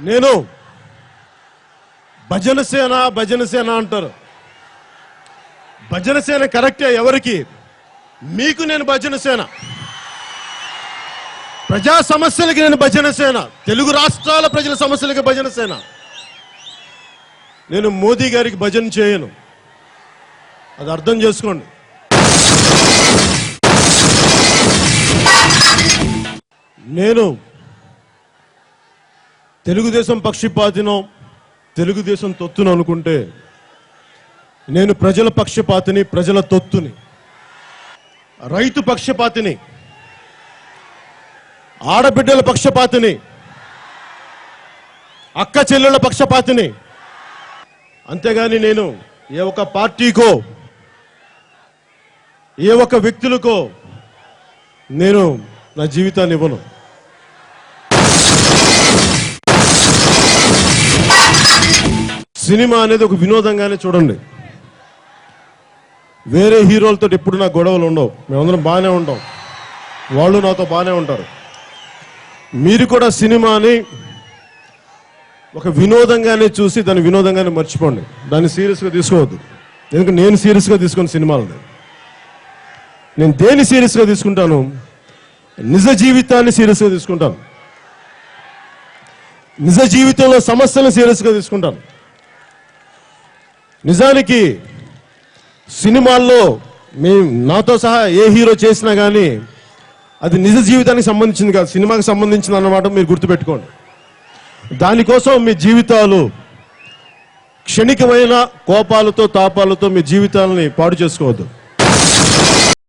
నేను భజనసేన అంటారు. భజనసేన కరెక్టే ఎవరికి? మీకు నేను భజనసేన. ప్రజా సమస్యలకి నేను భజనసేన. తెలుగు రాష్ట్రాల ప్రజల సమస్యలకి భజనసేన. నేను మోదీ గారికి భజన చేయను, అది అర్థం చేసుకోండి. నేను తెలుగుదేశం పక్షపాతినో తెలుగుదేశం తొత్తును అనుకుంటే నేను ప్రజల పక్షపాతిని, ప్రజల తొత్తుని, రైతు పక్షపాతిని, ఆడబిడ్డల పక్షపాతిని, అక్క చెల్లెళ్ళ పక్షపాతిని. అంతేగాని నేను ఏ ఒక్క పార్టీకో ఏ ఒక్క వ్యక్తులకో నేను నా జీవితాన్ని ఇవ్వను. సినిమా అనేది ఒక వినోదంగానే చూడండి. వేరే హీరోలతో ఎప్పుడు నాకు గొడవలు ఉండవు. మేమందరం బాగానే ఉంటాం, వాళ్ళు నాతో బాగానే ఉంటారు. మీరు కూడా సినిమాని ఒక వినోదంగానే చూసి దాన్ని వినోదంగానే మర్చిపోండి. దాన్ని సీరియస్గా తీసుకోవద్దు. ఎందుకంటే నేను సీరియస్గా తీసుకున్న సినిమాలని. నేను దేన్ని సీరియస్గా తీసుకుంటాను? నిజ జీవితాన్ని సీరియస్గా తీసుకుంటాను. నిజ జీవితంలో సమస్యలను సీరియస్గా తీసుకుంటాను. నిజానికి సినిమాల్లో నాతో సహా ఏ హీరో చేసినా కానీ అది నిజ జీవితానికి సంబంధించింది కాదు, సినిమాకి సంబంధించింది అన్నమాట మీరు గుర్తుపెట్టుకోండి. దానికోసం మీ జీవితాలు క్షణికమైన కోపాలతో తాపాలతో మీ జీవితాలని పాడు చేసుకోవద్దు.